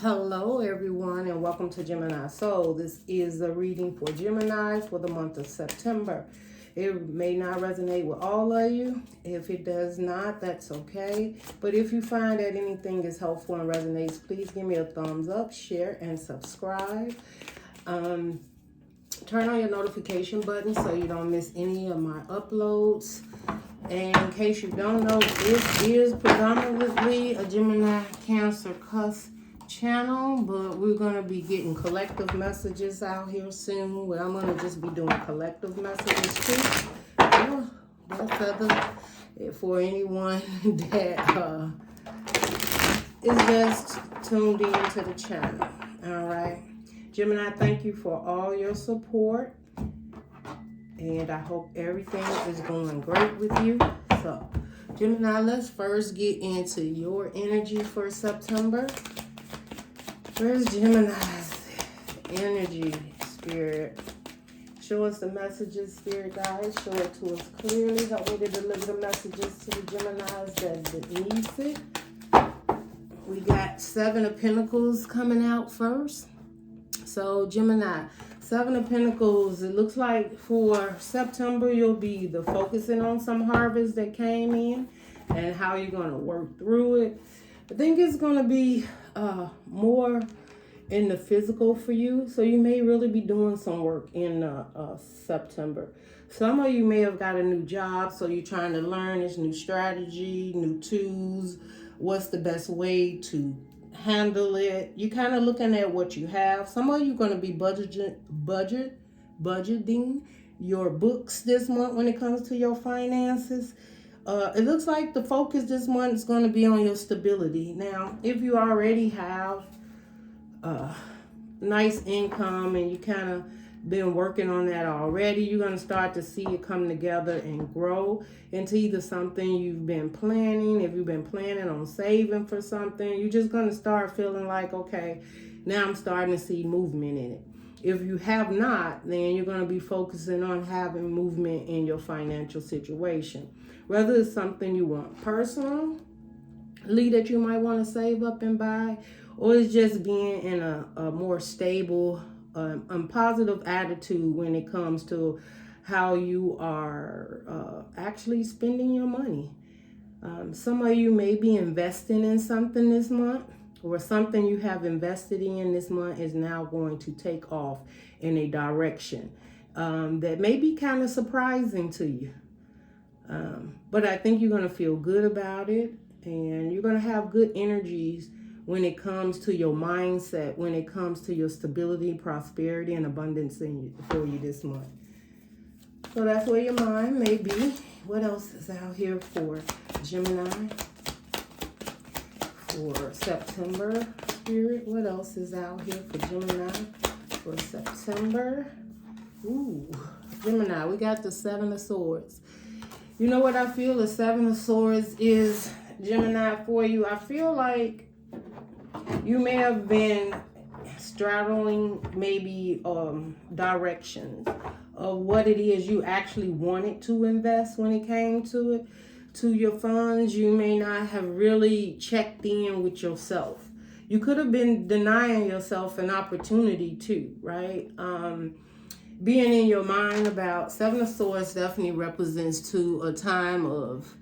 Hello everyone and welcome to Gemini Soul. This is a reading for Gemini for the month of September. It may not resonate with all of you. If it does not, that's okay. But if you find that anything is helpful and resonates, please give me a thumbs up, share, and subscribe. Turn on your notification button so you don't miss any of my uploads. And in case you don't know, this is predominantly a Gemini Cancer Cusp channel, but we're going to be getting collective messages out here soon, where I'm going to just be doing collective messages too. Feather for anyone that is just tuned into the channel. All right, Gemini, thank you for all your support, and I hope everything is going great with you. So Gemini, let's first get into your energy for September. Where's Gemini's energy, Spirit? Show us the messages, Spirit guides. Show it to us clearly. Help me to deliver the messages to the Geminis that needs it. We got Seven of Pentacles coming out first. So Gemini, Seven of Pentacles, it looks like for September you'll be focusing on some harvest that came in and how you're going to work through it. I think it's going to be more in the physical for you. So you may really be doing some work in September. Some of you may have got a new job, so you're trying to learn this new strategy, new tools, what's the best way to handle it. You're kind of looking at what you have. Some of you are going to be budgeting your books this month when it comes to your finances. It looks like the focus this month is going to be on your stability. Now, if you already have nice income and you kind of been working on that already, you're going to start to see it come together and grow into either something you've been planning. If you've been planning on saving for something, you're just going to start feeling like, okay, now I'm starting to see movement in it. If you have not, then you're going to be focusing on having movement in your financial situation. Whether it's something you want personally that you might want to save up and buy, or it's just being in a more stable positive attitude when it comes to how you are actually spending your money. Some of you may be investing in something this month, or something you have invested in this month is now going to take off in a direction that may be kind of surprising to you. But I think you're going to feel good about it, and you're going to have good energies when it comes to your mindset, when it comes to your stability, prosperity, and abundance for you this month. So that's where your mind may be. What else is out here for Gemini for September, Spirit? What else is out here for Gemini for September? Ooh, Gemini, we got the Seven of Swords. You know what I feel the Seven of Swords is, Gemini, for you? I feel like you may have been straddling maybe directions of what it is you actually wanted to invest when it came to it, to your funds. You may not have really checked in with yourself. You could have been denying yourself an opportunity too, right? Being in your mind about Seven of Swords definitely represents to a time of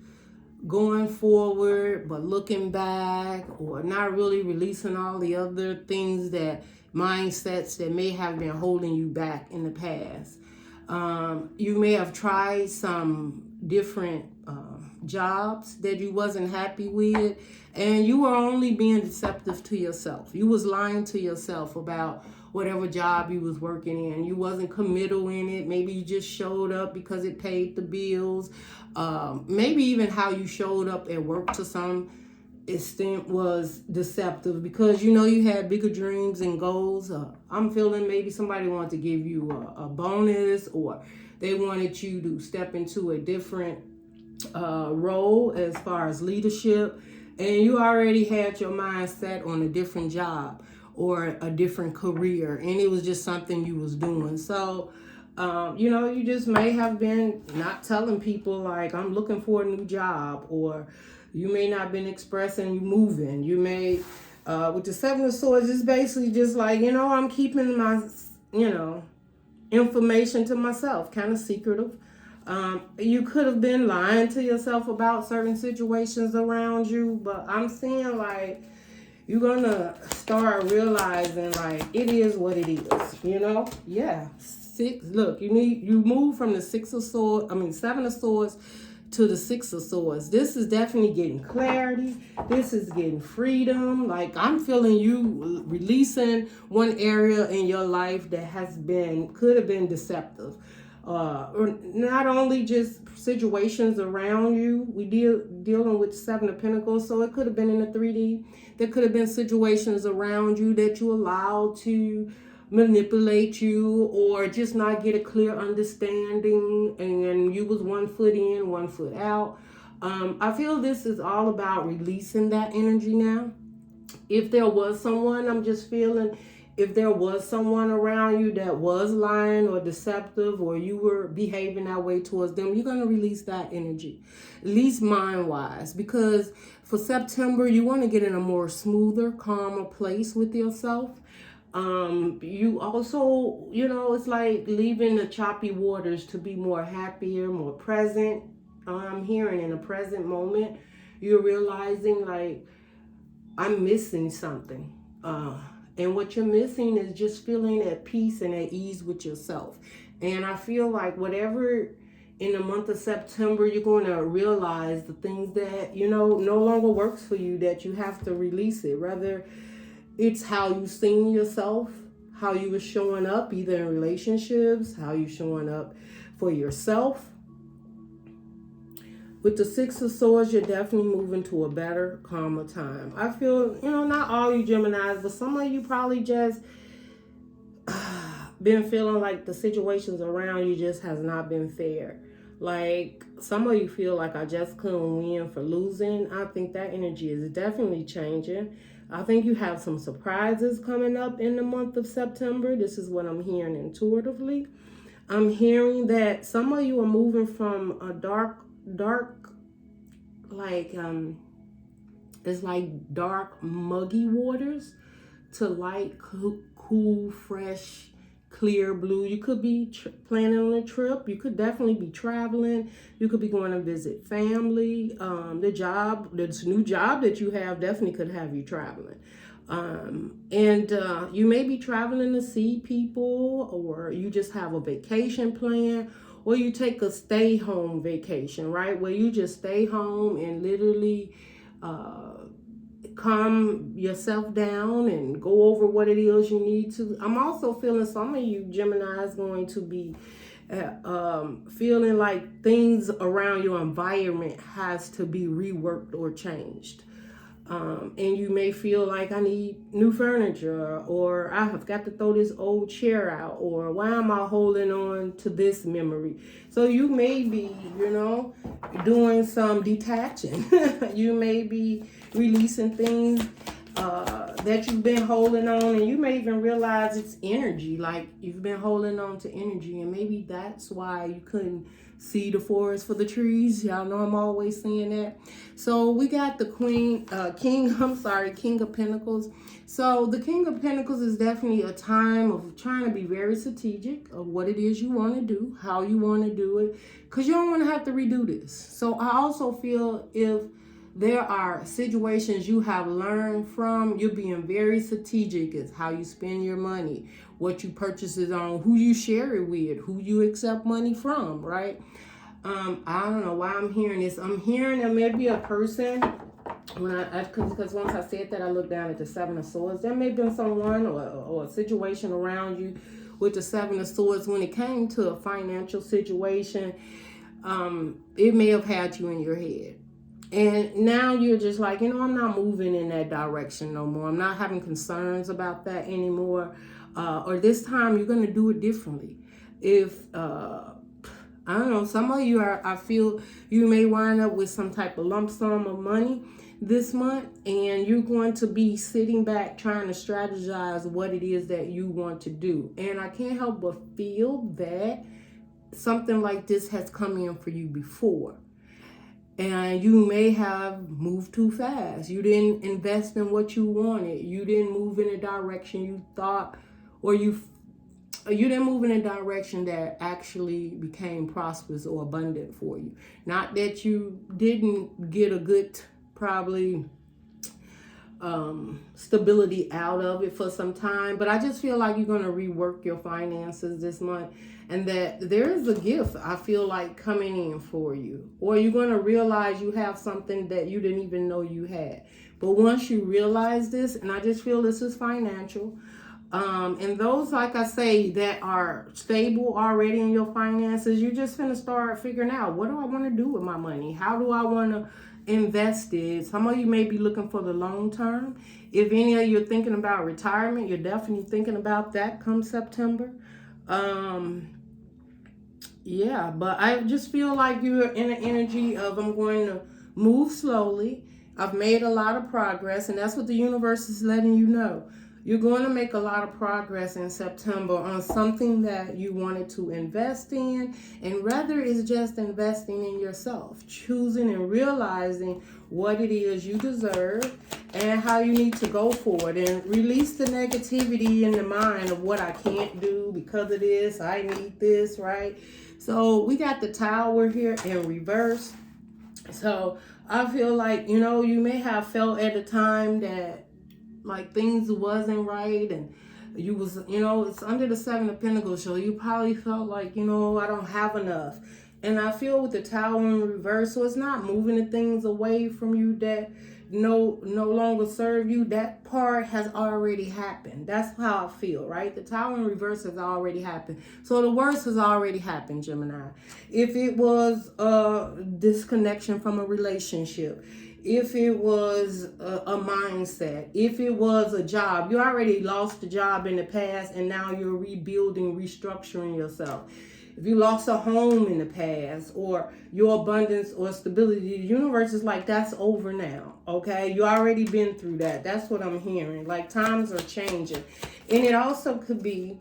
going forward but looking back, or not really releasing all the other things, that mindsets that may have been holding you back in the past. You may have tried some different jobs that you wasn't happy with, and you were only being deceptive to yourself. You was lying to yourself about whatever job you was working in. You wasn't committal in it. Maybe you just showed up because it paid the bills. Maybe even how you showed up at work to some extent was deceptive, because you know you had bigger dreams and goals. I'm feeling maybe somebody wanted to give you a bonus, or they wanted you to step into a different role as far as leadership, and you already had your mind set on a different job or a different career, and it was just something you was doing. So you just may have been not telling people like, I'm looking for a new job, or you may not have been expressing you moving. You may With the Seven of Swords, it's basically just like, I'm keeping my, information to myself, kind of secretive. You could have been lying to yourself about certain situations around you, but I'm seeing like you're gonna start realizing like it is what it is, Yeah. Look, you move from the Seven of Swords to the Six of Swords. This is definitely getting clarity. This is getting freedom. Like, I'm feeling you releasing one area in your life that could have been deceptive. Or not only just situations around you. We dealing with Seven of Pentacles, so it could have been in the 3D. There could have been situations around you that you allowed to manipulate you or just not get a clear understanding, and you was 1 foot in, 1 foot out. I feel this is all about releasing that energy now. If there was someone, I'm just feeling, if there was someone around you that was lying or deceptive, or you were behaving that way towards them, you're going to release that energy, at least mind-wise, because for September, you want to get in a more smoother, calmer place with yourself. You also, it's like leaving the choppy waters to be more happier, more present. I'm hearing in a present moment, you're realizing like, I'm missing something. And what you're missing is just feeling at peace and at ease with yourself. And I feel like whatever in the month of September, you're going to realize the things that, no longer works for you, that you have to release it. Rather, it's how you seen yourself, how you were showing up, either in relationships, how you showing up for yourself. With the Six of Swords, you're definitely moving to a better, calmer time. I feel, not all you Geminis, but some of you probably just been feeling like the situations around you just has not been fair. Like, some of you feel like I just couldn't win for losing. I think that energy is definitely changing. I think you have some surprises coming up in the month of September. This is what I'm hearing intuitively. I'm hearing that some of you are moving from a dark, like, it's like dark, muggy waters to light, cool, fresh, clear blue. You could be planning on a trip. You could definitely be traveling. You could be going to visit family. This new job that you have definitely could have you traveling. And you may be traveling to see people, or you just have a vacation plan, or you take a stay home vacation, right? Where you just stay home and literally calm yourself down and go over what it is you need to. I'm also feeling some of you Gemini is going to be feeling like things around your environment has to be reworked or changed. And you may feel like I need new furniture, or I have got to throw this old chair out, or why am I holding on to this memory? So you may be, doing some detaching. You may be releasing things that you've been holding on, and you may even realize it's energy, like you've been holding on to energy, and maybe that's why you couldn't see the forest for the trees. Y'all know I'm always saying that. So we got the King of Pentacles. So the King of Pentacles is definitely a time of trying to be very strategic of what it is you want to do, how you want to do it, because you don't want to have to redo this. So I also feel if there are situations you have learned from, you're being very strategic as how you spend your money, what you purchase it on, who you share it with, who you accept money from, right? I don't know why I'm hearing this. I'm hearing there may be a person, because once I said that, I looked down at the Seven of Swords. There may have been someone or a situation around you with the Seven of Swords. When it came to a financial situation, it may have had you in your head. And now you're just like, I'm not moving in that direction no more. I'm not having concerns about that anymore. Or this time you're going to do it differently. If, I don't know, some of you I feel you may wind up with some type of lump sum of money this month, and you're going to be sitting back trying to strategize what it is that you want to do. And I can't help but feel that something like this has come in for you before. And you may have moved too fast. You didn't invest in what you wanted. You didn't move in a direction you thought, or you didn't move in a direction that actually became prosperous or abundant for you. Not that you didn't get a good, probably, stability out of it for some time, but I just feel like you're going to rework your finances this month, and that there is a gift, I feel like, coming in for you, or you're going to realize you have something that you didn't even know you had. But once you realize this, and I just feel this is financial, and those, like I say, that are stable already in your finances, you're just going to start figuring out, what do I want to do with my money? How do I want to invest it? Some of you may be looking for the long term. If any of you are thinking about retirement, you're definitely thinking about that come September. Yeah, but I just feel like you're in an energy of, I'm going to move slowly. I've made a lot of progress, and that's what the universe is letting you know. You're going to make a lot of progress in September on something that you wanted to invest in, and rather is just investing in yourself, choosing and realizing what it is you deserve and how you need to go forward, and release the negativity in the mind of what I can't do because of this, I need this, right? So we got the Tower here in reverse. So I feel like, you may have felt at a time that like things wasn't right, and you was, it's under the Seven of Pentacles, so you probably felt like, I don't have enough. And I feel with the Tower in reverse, so it's not moving the things away from you that no longer serve you. That part has already happened. That's how I feel, right? The Tower in reverse has already happened. So the worst has already happened, Gemini. If it was a disconnection from a relationship, if it was a mindset, if it was a job, you already lost the job in the past, and now you're rebuilding, restructuring yourself. If you lost a home in the past, or your abundance or stability, the universe is like, that's over now, okay? You already been through that. That's what I'm hearing. Like, times are changing. And it also could be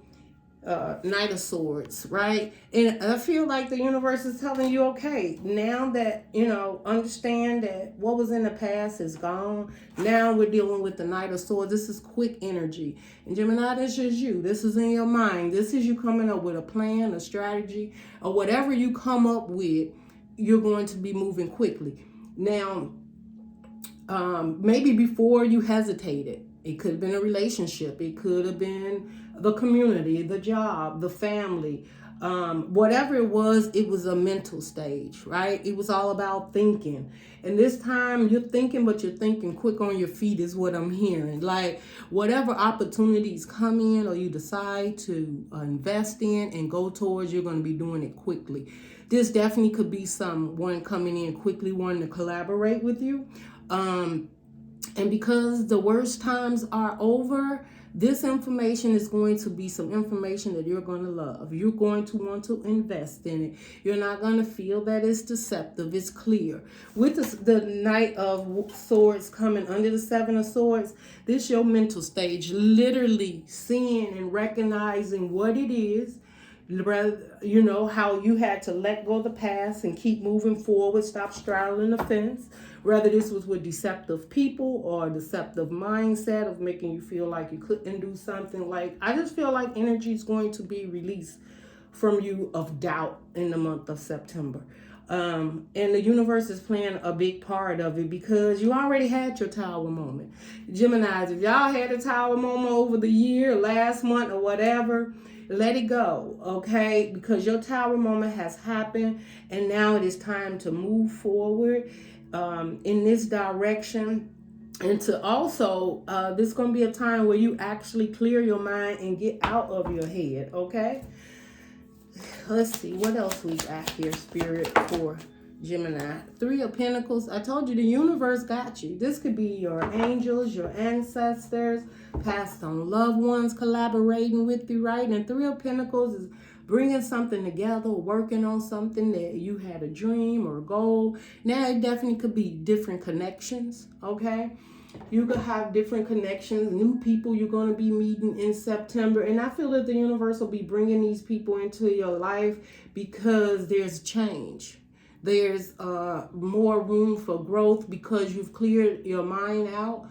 Knight of Swords, right? And I feel like the universe is telling you, okay, now that, understand that what was in the past is gone. Now we're dealing with the Knight of Swords. This is quick energy. And Gemini, this is you. This is in your mind. This is you coming up with a plan, a strategy, or whatever you come up with, you're going to be moving quickly. Now, maybe before you hesitated, it could have been a relationship. It could have been the community, the job, the family. Whatever it was a mental stage, right? It was all about thinking. And this time you're thinking, but you're thinking quick on your feet is what I'm hearing. Like, whatever opportunities come in or you decide to invest in and go towards, you're going to be doing it quickly. This definitely could be someone coming in quickly wanting to collaborate with you. And because the worst times are over, this information is going to be some information that you're going to love. You're going to want to invest in it. You're not going to feel that it's deceptive. It's clear. With the Knight of Swords coming under the Seven of Swords, this is your mental stage, literally seeing and recognizing what it is. How you had to let go of the past and keep moving forward, stop straddling the fence. Whether this was with deceptive people or a deceptive mindset of making you feel like you couldn't do something. Like, I just feel like energy is going to be released from you of doubt in the month of September. And the universe is playing a big part of it because you already had your Tower moment. Geminis, if y'all had a Tower moment over the year, last month, or whatever, let it go, okay? Because your Tower moment has happened, and now it is time to move forward in this direction. And to also, this is going to be a time where you actually clear your mind and get out of your head, okay? Let's see, what else we got here, Spirit, for Gemini. Three of Pentacles. I told you the universe got you. This could be your angels, your ancestors, passed on loved ones collaborating with you, right? And Three of Pentacles is bringing something together, working on something that you had a dream or a goal. Now, it definitely could be different connections, okay? You could have different connections, new people you're going to be meeting in September. And I feel that the universe will be bringing these people into your life because there's change. There's more room for growth because you've cleared your mind out,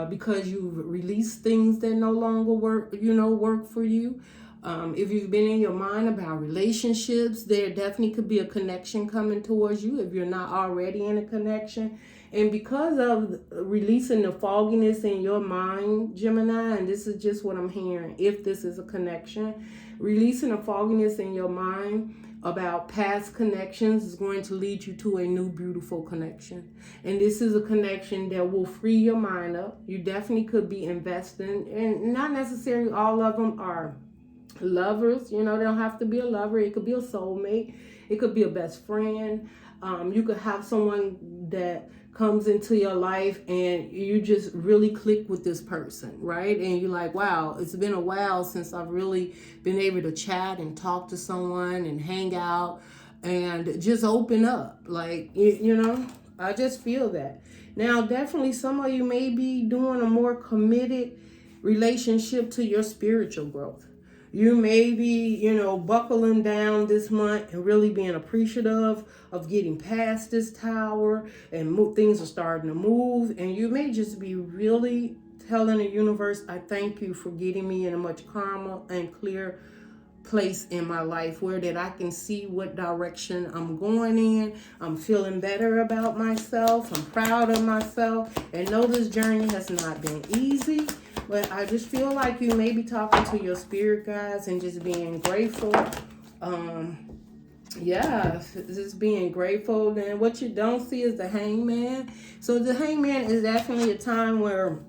because you've released things that no longer work for you. If you've been in your mind about relationships, there definitely could be a connection coming towards you if you're not already in a connection. And because of releasing the fogginess in your mind, Gemini, and this is just what I'm hearing, if this is a connection, releasing the fogginess in your mind about past connections is going to lead you to a new beautiful connection. And this is a connection that will free your mind up. You definitely could be investing, and not necessarily all of them are lovers. They don't have to be a lover. It could be a soulmate. It could be a best friend. You could have someone that comes into your life and you just really click with this person, right? And you're like, wow, it's been a while since I've really been able to chat and talk to someone and hang out and just open up. Like, I just feel that. Now, definitely some of you may be doing a more committed relationship to your spiritual growth. You may be, buckling down this month and really being appreciative of getting past this tower, and things are starting to move. And you may just be really telling the universe, I thank you for getting me in a much calmer and clear place in my life where that I can see what direction I'm going in. I'm feeling better about myself. I'm proud of myself. And know this journey has not been easy. But I just feel like you may be talking to your spirit guides and just being grateful. Just being grateful. Then what you don't see is the Hangman. So the Hangman is definitely a time where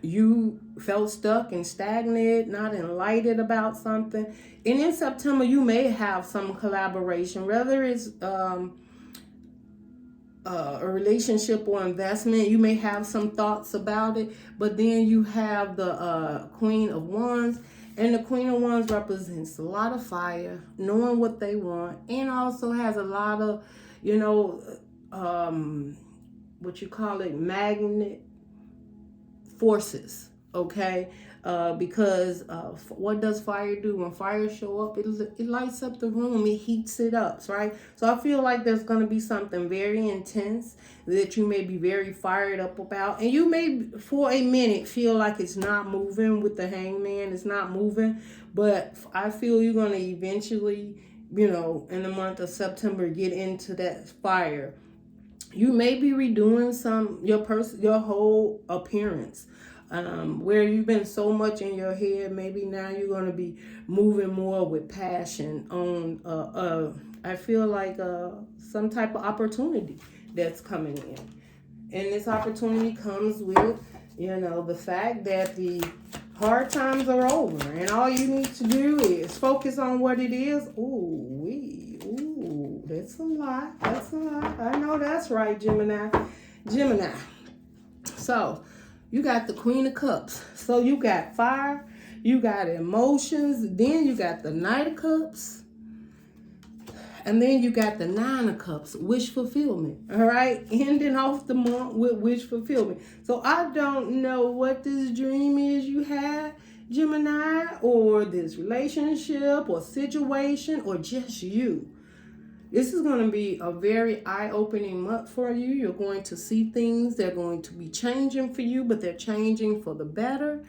you felt stuck and stagnant, not enlightened about something. And in September, you may have some collaboration, whether it's a relationship or investment. You may have some thoughts about it, but then you have the Queen of Wands, and the Queen of Wands represents a lot of fire, knowing what they want, and also has a lot of, magnet forces, okay? Because what does fire do? When fire show up, it lights up the room, it heats it up, right? So I feel like there's going to be something very intense that you may be very fired up about. And you may, for a minute, feel like it's not moving with the Hangman. It's not moving. But I feel you're going to eventually, in the month of September, get into that fire. You may be redoing your whole appearance. Where you've been so much in your head, maybe now you're going to be moving more with passion on, I feel like some type of opportunity that's coming in. And this opportunity comes with, the fact that the hard times are over and all you need to do is focus on what it is. Ooh, that's a lot. That's a lot. I know that's right, Gemini. So, you got the Queen of Cups. So you got fire, you got emotions, then you got the Knight of Cups, and then you got the Nine of Cups, wish fulfillment. All right, ending off the month with wish fulfillment. So I don't know what this dream is you had, Gemini, or this relationship or situation, or just you. This is going to be a very eye-opening month for you. You're going to see things. They're going to be changing for you, but they're changing for the better.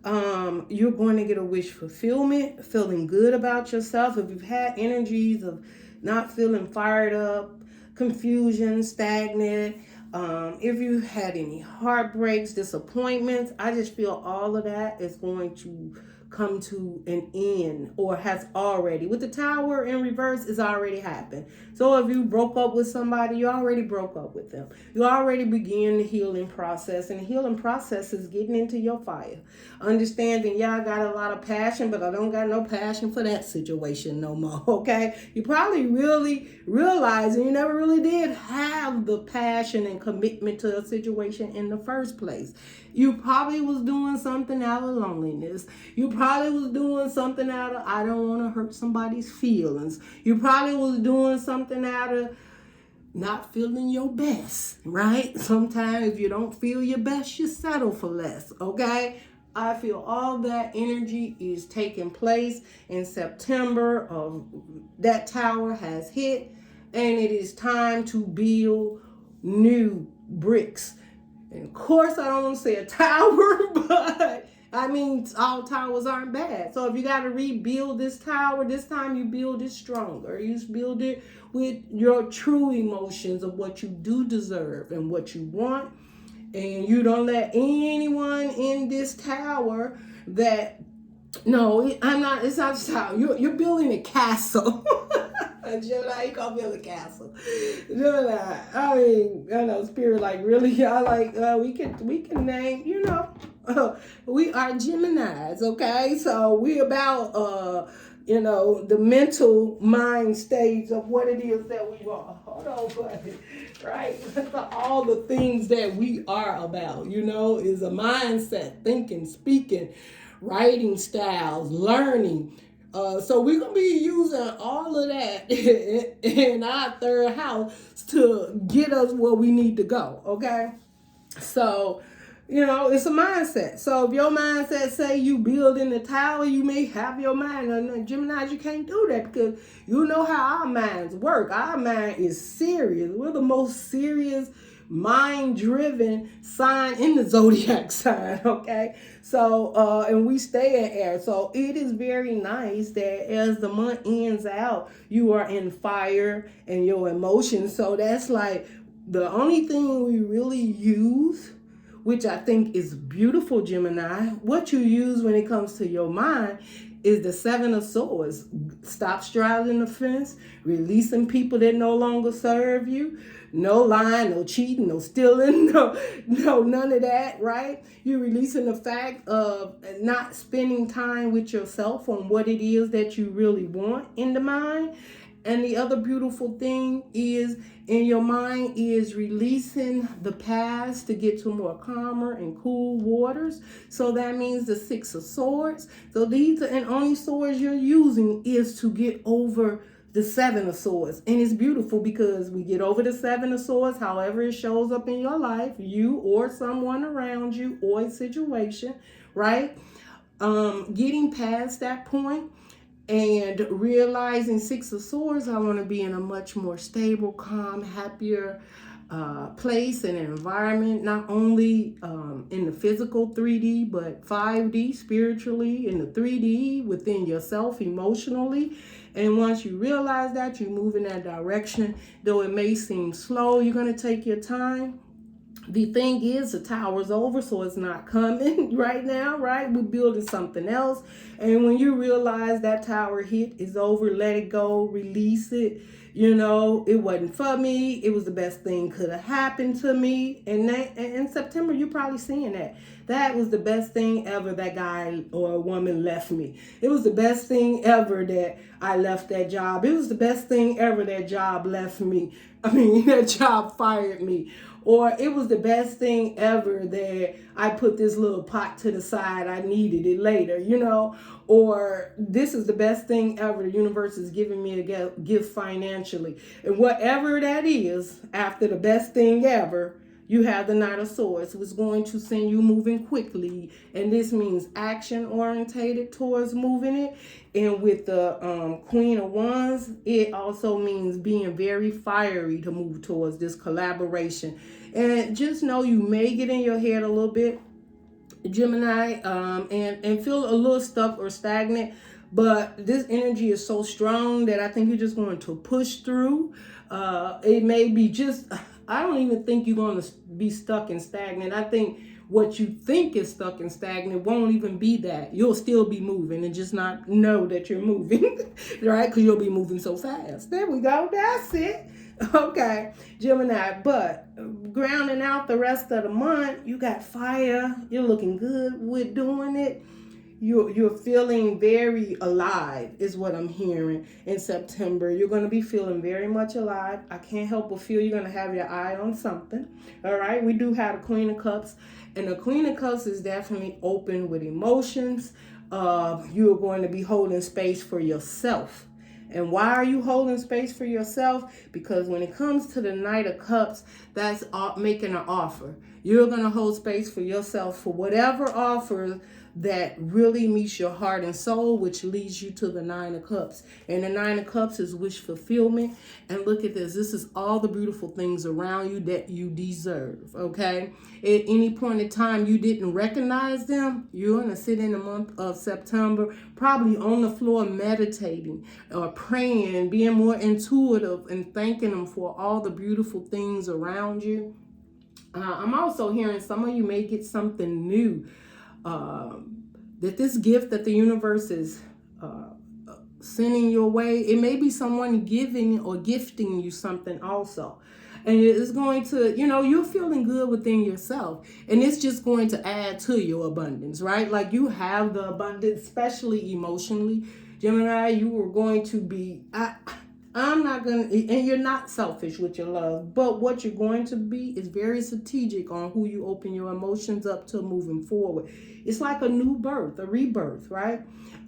You're going to get a wish fulfillment, feeling good about yourself. If you've had energies of not feeling fired up, confusion, stagnant, if you had any heartbreaks, disappointments, I just feel all of that is going to come to an end, or has already. With the Tower in reverse, it's already happened. So if you broke up with somebody, you already broke up with them. You already began the healing process, and the healing process is getting into your fire. Understanding, I got a lot of passion, but I don't got no passion for that situation no more, okay? You probably really realizing you never really did have the passion and commitment to a situation in the first place. You probably was doing something out of loneliness. You probably was doing something out of, I don't want to hurt somebody's feelings. You probably was doing something out of not feeling your best, right? Sometimes if you don't feel your best, you settle for less, okay? I feel all that energy is taking place in September. That tower has hit, and it is time to build new bricks. And of course, I don't want to say a tower, but I mean, all towers aren't bad. So if you got to rebuild this tower, this time you build it stronger. You build it with your true emotions of what you do deserve and what you want. And you don't let anyone in this tower that, no, I'm not, it's not a tower. You're building a castle. Gemini, you gonna build a castle. Gemini, I mean, I know spirit like really. I like we can name, we are Geminis, okay? So we about the mental mind stage of what it is that we are. Hold on, buddy. Right? All the things that we are about, is a mindset, thinking, speaking, writing styles, learning. So we're going to be using all of that in our third house to get us where we need to go, okay? So, it's a mindset. So if your mindset say you build in the tower, you may have your mind. And Gemini, you can't do that because you know how our minds work. Our mind is serious. We're the most serious, mind-driven sign in the zodiac sign, okay? So, and we stay in air. So it is very nice that as the month ends out, you are in fire and your emotions. So that's like the only thing we really use, which I think is beautiful, Gemini. What you use when it comes to your mind is the Seven of Swords. Stop straddling the fence, releasing people that no longer serve you. No lying, no cheating, no stealing, no, none of that, right? You're releasing the fact of not spending time with yourself on what it is that you really want in the mind. And the other beautiful thing is in your mind is releasing the past to get to more calmer and cool waters. So that means the Six of Swords. So these are, and only swords you're using is to get over the Seven of Swords. And it's beautiful because we get over the Seven of Swords, however it shows up in your life, you or someone around you or a situation, right? Getting past that point and realizing Six of Swords, I want to be in a much more stable, calm, happier place and environment, not only in the physical 3D, but 5D, spiritually, in the 3D, within yourself, emotionally. And once you realize that, you move in that direction. Though it may seem slow, you're going to take your time. The thing is, the tower's over, so it's not coming right now, right? We're building something else. And when you realize that tower hit is over, let it go, release it. It wasn't for me. It was the best thing could have happened to me. And in September, you're probably seeing that. That was the best thing ever that guy or a woman left me. It was the best thing ever that I left that job. It was the best thing ever that job left me. That job fired me. Or it was the best thing ever that I put this little pot to the side. I needed it later, Or this is the best thing ever. The universe is giving me a gift financially. And whatever that is, after the best thing ever, you have the Knight of Swords, who is going to send you moving quickly. And this means action orientated towards moving it. And with the Queen of Wands, it also means being very fiery to move towards this collaboration. And just know you may get in your head a little bit, Gemini, and feel a little stuck or stagnant. But this energy is so strong that I think you're just going to push through. It may be just, I don't even think you're going to be stuck and stagnant. I think what you think is stuck and stagnant won't even be that. You'll still be moving and just not know that you're moving, right? Because you'll be moving so fast. There we go. That's it. Okay, Gemini. But grounding out the rest of the month, you got fire. You're looking good with doing it. You're feeling very alive is what I'm hearing in September. You're going to be feeling very much alive. I can't help but feel you're going to have your eye on something. All right. We do have the Queen of Cups, and the Queen of Cups is definitely open with emotions. You're going to be holding space for yourself. And why are you holding space for yourself? Because when it comes to the Knight of Cups, that's making an offer. You're going to hold space for yourself for whatever offer that really meets your heart and soul, which leads you to the Nine of Cups. And the Nine of Cups is wish fulfillment. And look at this. This is all the beautiful things around you that you deserve, okay? At any point in time you didn't recognize them, you're going to sit in the month of September, probably on the floor meditating or praying, being more intuitive and thanking them for all the beautiful things around you. I'm also hearing some of you may get something new. That this gift that the universe is sending your way, it may be someone giving or gifting you something also. And it's going to, you're feeling good within yourself. And it's just going to add to your abundance, right? Like you have the abundance, especially emotionally. Gemini, you are going to be... I'm not going to, and you're not selfish with your love, but what you're going to be is very strategic on who you open your emotions up to moving forward. It's like a new birth, a rebirth, right?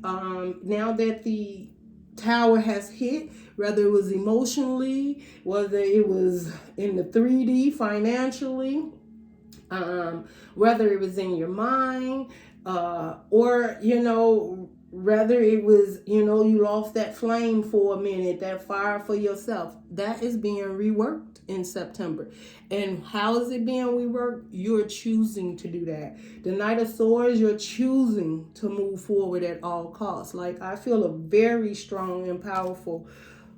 Now that the tower has hit, whether it was emotionally, whether it was in the 3D financially, whether it was in your mind, or, whether it was, you lost that flame for a minute, that fire for yourself, that is being reworked in September. And how is it being reworked? You're choosing to do that. The Knight of Swords, you're choosing to move forward at all costs. Like, I feel a very strong and powerful,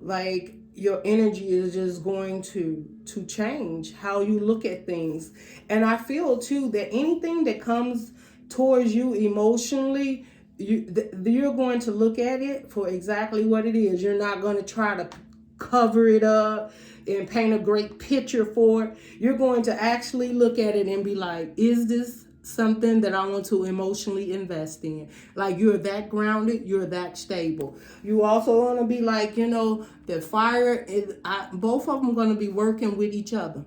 like, your energy is just going to change how you look at things. And I feel, too, that anything that comes towards you emotionally, you're going to look at it for exactly what it is. You're not going to try to cover it up and paint a great picture for it. You're going to actually look at it and be like, is this something that I want to emotionally invest in? Like, you're that grounded, you're that stable. You also want to be like, the fire, both of them going to be working with each other.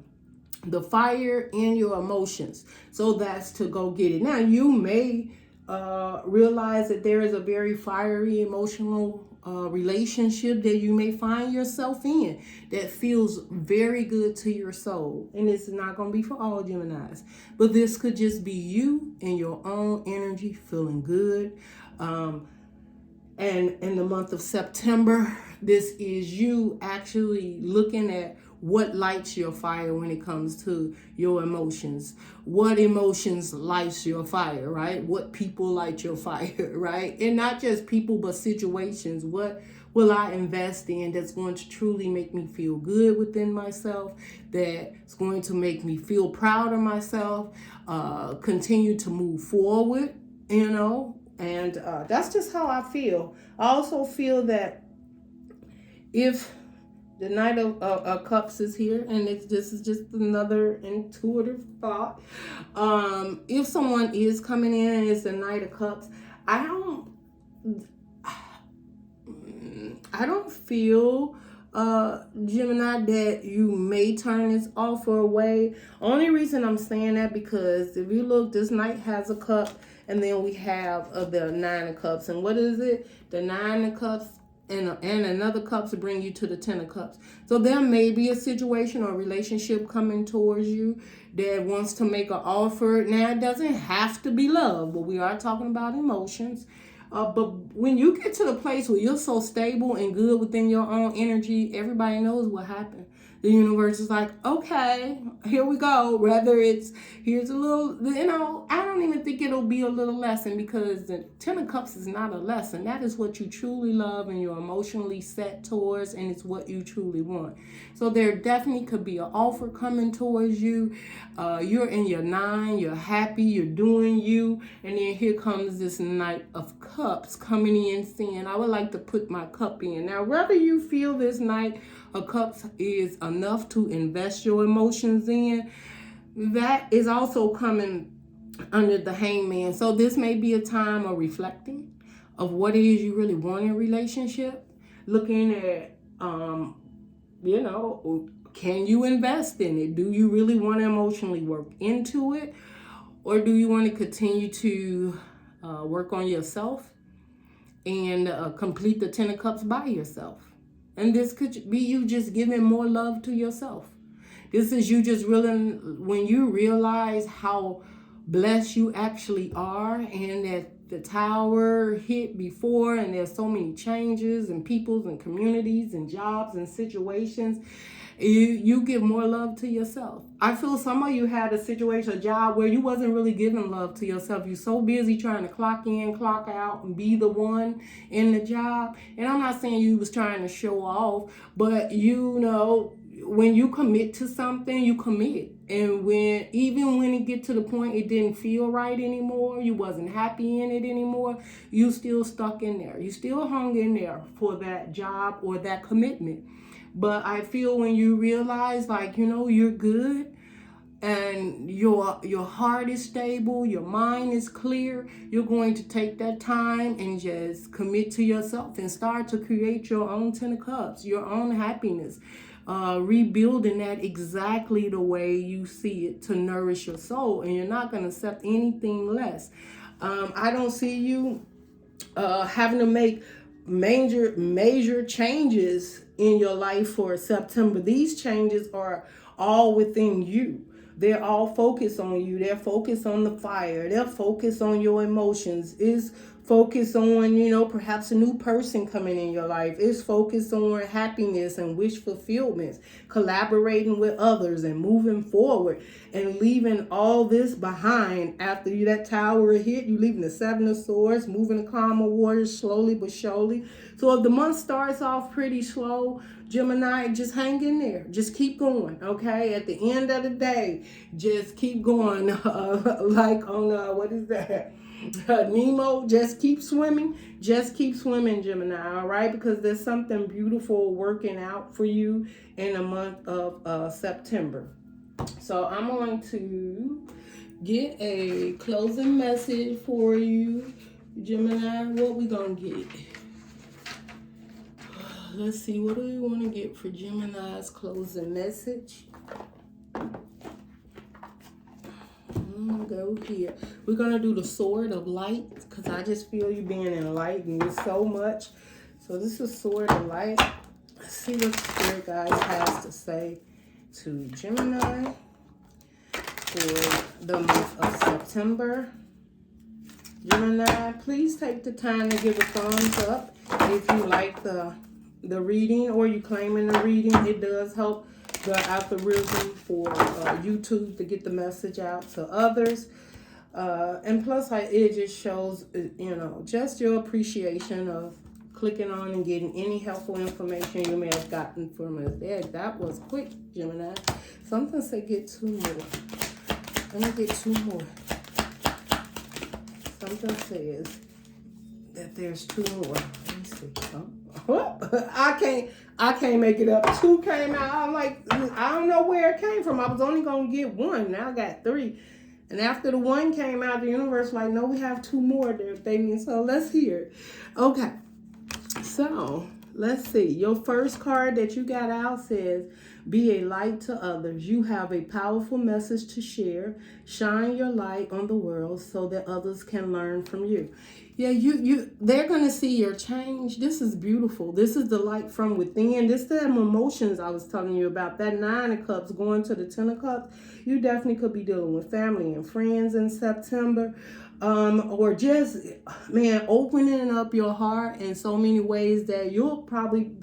The fire and your emotions. So that's to go get it. Now, you may realize that there is a very fiery emotional relationship that you may find yourself in that feels very good to your soul. And it's not going to be for all Geminis, but this could just be you and your own energy feeling good. And in the month of September, this is you actually looking at what lights your fire when it comes to your emotions. What emotions lights your fire, right? What people light your fire, right? And not just people, but situations. What will I invest in that's going to truly make me feel good within myself, that's going to make me feel proud of myself, continue to move forward, and that's just how I feel. I also feel that if the Knight of Cups is here, and this is just another intuitive thought. If someone is coming in and it's the Knight of Cups, I don't feel, Gemini, that you may turn this offer away. Only reason I'm saying that because if you look, this Knight has a cup, and then we have the Nine of Cups. And what is it? The Nine of Cups and another cup to bring you to the Ten of Cups. So there may be a situation or relationship coming towards you that wants to make an offer. Now, it doesn't have to be love, but we are talking about emotions. But when you get to the place where you're so stable and good within your own energy, everybody knows what happened. The universe is like, okay, here we go. Whether it's, here's a little, I don't even think it'll be a little lesson, because the Ten of Cups is not a lesson. That is what you truly love and you're emotionally set towards, and it's what you truly want. So there definitely could be an offer coming towards you. You're in your 9, you're happy, you're doing you, and then here comes this Knight of Cups coming in saying, I would like to put my cup in. Now, whether you feel this Knight of Cups is enough to invest your emotions in, that is also coming under the Hangman. So this may be a time of reflecting of what it is you really want in a relationship, looking at, can you invest in it? Do you really want to emotionally work into it? Or do you want to continue to work on yourself and complete the Ten of Cups by yourself? And this could be you just giving more love to yourself. This is you just really, when you realize how blessed you actually are, and that the tower hit before, and there's so many changes and peoples and communities and jobs and situations. You give more love to yourself. I feel some of you had a situation, a job where you wasn't really giving love to yourself. You're so busy trying to clock in, clock out, and be the one in the job. And I'm not saying you was trying to show off, but you know, when you commit to something, you commit. And even when it get to the point it didn't feel right anymore, you wasn't happy in it anymore, you still stuck in there. You still hung in there for that job or that commitment. But I feel when you realize, like, you know, you're good and your heart is stable, your mind is clear, you're going to take that time and just commit to yourself and start to create your own 10 of cups, your own happiness, rebuilding that exactly the way you see it to nourish your soul. And you're not going to accept anything less. I don't see you having to make major changes in your life for September. These changes are all within you. They're all focused on you. They're focused on the fire. They're focused on your emotions. It's focused on, you know, perhaps a new person coming in your life. It's focused on happiness and wish fulfillment, collaborating with others and moving forward and leaving all this behind. After that tower hit, you leaving the 7 of Swords, moving the calmer waters slowly but surely. So if the month starts off pretty slow, Gemini, just hang in there. Just keep going, okay? At the end of the day, just keep going. Like on, what is that? Nemo, just keep swimming. Just keep swimming, Gemini, all right? Because there's something beautiful working out for you in the month of September. So I'm going to get a closing message for you, Gemini. What we gonna get? Let's see, what do we want to get for Gemini's closing message? I'm gonna go here. We're gonna do the Sword of Light, because I just feel you being enlightened with so much. So this is Sword of Light. Let's see what the Spirit Guide has to say to Gemini for the month of September. Gemini, please take the time to give a thumbs up if you like the reading, or you claiming the reading. It does help the algorithm for YouTube to get the message out to others. And plus, it just shows, you know, just your appreciation of clicking on and getting any helpful information you may have gotten from us. There, that was quick, Gemini. Something said get 2 more. Let me get 2 more. Something says that there's 2 more. Let me see. I can't make it up. 2 came out. I'm like, I don't know where it came from. I was only gonna get 1. Now I got 3. And after the 1 came out, the universe like, no, we have 2 more there, baby. So let's hear it. Okay. So let's see. Your first card that you got out says, be a light to others. You have a powerful message to share. Shine your light on the world so that others can learn from you. Yeah, they're going to see your change. This is beautiful. This is the light from within. This is the emotions I was telling you about. That 9 of Cups going to the 10 of Cups. You definitely could be dealing with family and friends in September. Or just, man, opening up your heart in so many ways that you'll probably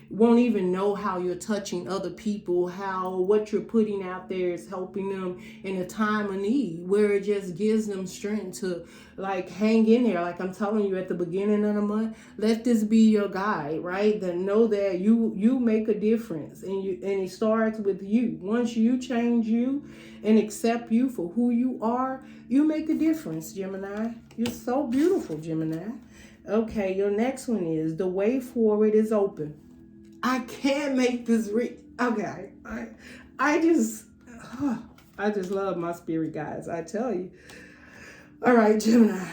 won't even know how you're touching other people, how what you're putting out there is helping them in a time of need, where it just gives them strength to like hang in there. Like I'm telling you at the beginning of the month, let this be your guide, right? That know that you make a difference, and it starts with you. Once you change you and accept you for who you are, you make a difference, Gemini. You're so beautiful, Gemini. Okay, your next one is the way forward is open. I can't make this okay. I just love my spirit guides, I tell you. All right, Gemini.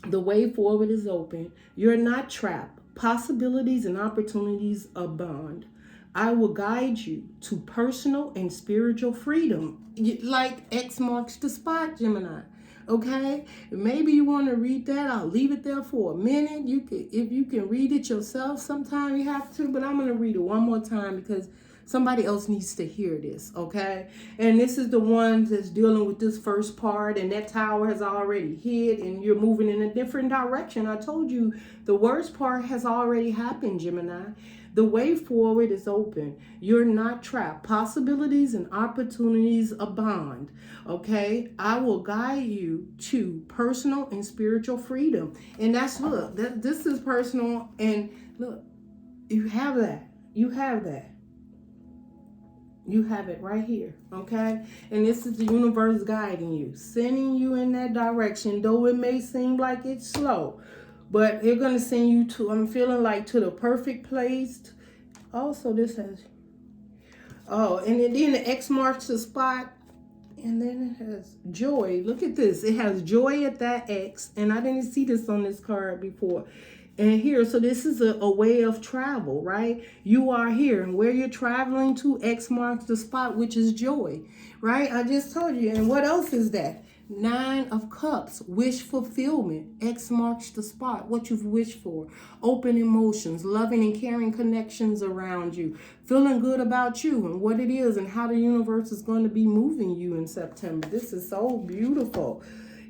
The way forward is open. You're not trapped. Possibilities and opportunities abound. I will guide you to personal and spiritual freedom. Like X marks the spot, Gemini. Okay, maybe you want to read that. I'll leave it there for a minute. If you can read it yourself, sometime you have to, but I'm going to read it one more time because Somebody else needs to hear this, okay? And this is the one that's dealing with this first part, and that tower has already hit, and you're moving in a different direction. I told you the worst part has already happened, Gemini. The way forward is open. You're not trapped. Possibilities and opportunities abound, okay? I will guide you to personal and spiritual freedom. And that's, look, this is personal, and look, you have that. You have that. You have it right here, okay? And this is the universe guiding you, sending you in that direction, though it may seem like it's slow. But they're going to send you to, I'm feeling like, to the perfect place. Also, this has, oh, and then the X marks the spot. And then it has joy. Look at this. It has joy at that X. And I didn't see this on this card before. And here, so this is a way of travel, right? You are here, and where you're traveling to, X marks the spot, which is joy, right? I just told you. And what else is that? 9 of Cups, wish fulfillment. X marks the spot, what you've wished for. Open emotions, loving and caring connections around you. Feeling good about you and what it is and how the universe is going to be moving you in September. This is so beautiful.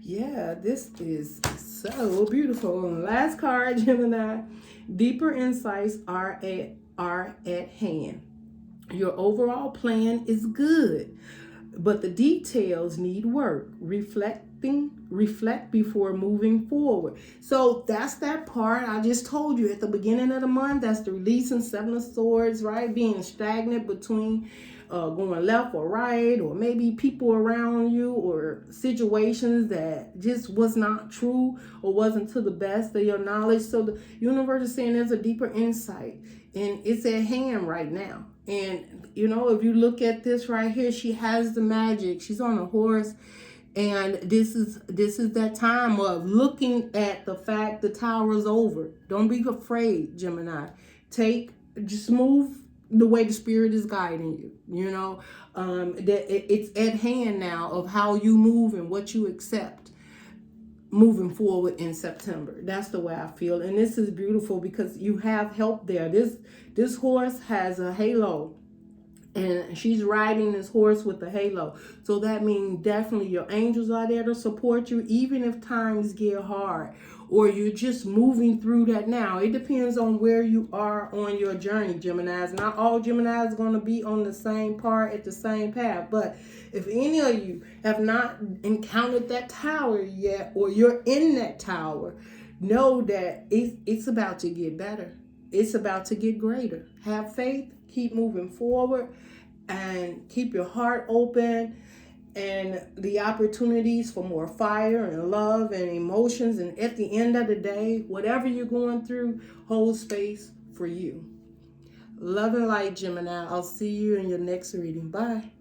Yeah, this is so beautiful. And last card, Gemini. Deeper insights are at hand. Your overall plan is good, but the details need work. Reflect before moving forward. So that's that part I just told you at the beginning of the month. That's the releasing 7 of Swords, right? Being stagnant between going left or right, or maybe people around you or situations that just was not true or wasn't to the best of your knowledge. So the universe is saying there's a deeper insight, and it's at hand right now. And you know, if you look at this right here, she has the magic. She's on a horse. And this is that time of looking at the fact the tower is over. Don't be afraid, Gemini. Just move the way the spirit is guiding you. You know, it's at hand now of how you move and what you accept moving forward in September. That's the way I feel. And this is beautiful because you have help there. This horse has a halo. And she's riding this horse with a halo. So that means definitely your angels are there to support you, even if times get hard or you're just moving through that now. It depends on where you are on your journey, Geminis. Not all Geminis are going to be on the same part at the same path. But if any of you have not encountered that tower yet, or you're in that tower, know that it's about to get better. It's about to get greater. Have faith. Keep moving forward and keep your heart open, and the opportunities for more fire and love and emotions. And at the end of the day, whatever you're going through, hold space for you. Love and light, Gemini. I'll see you in your next reading. Bye.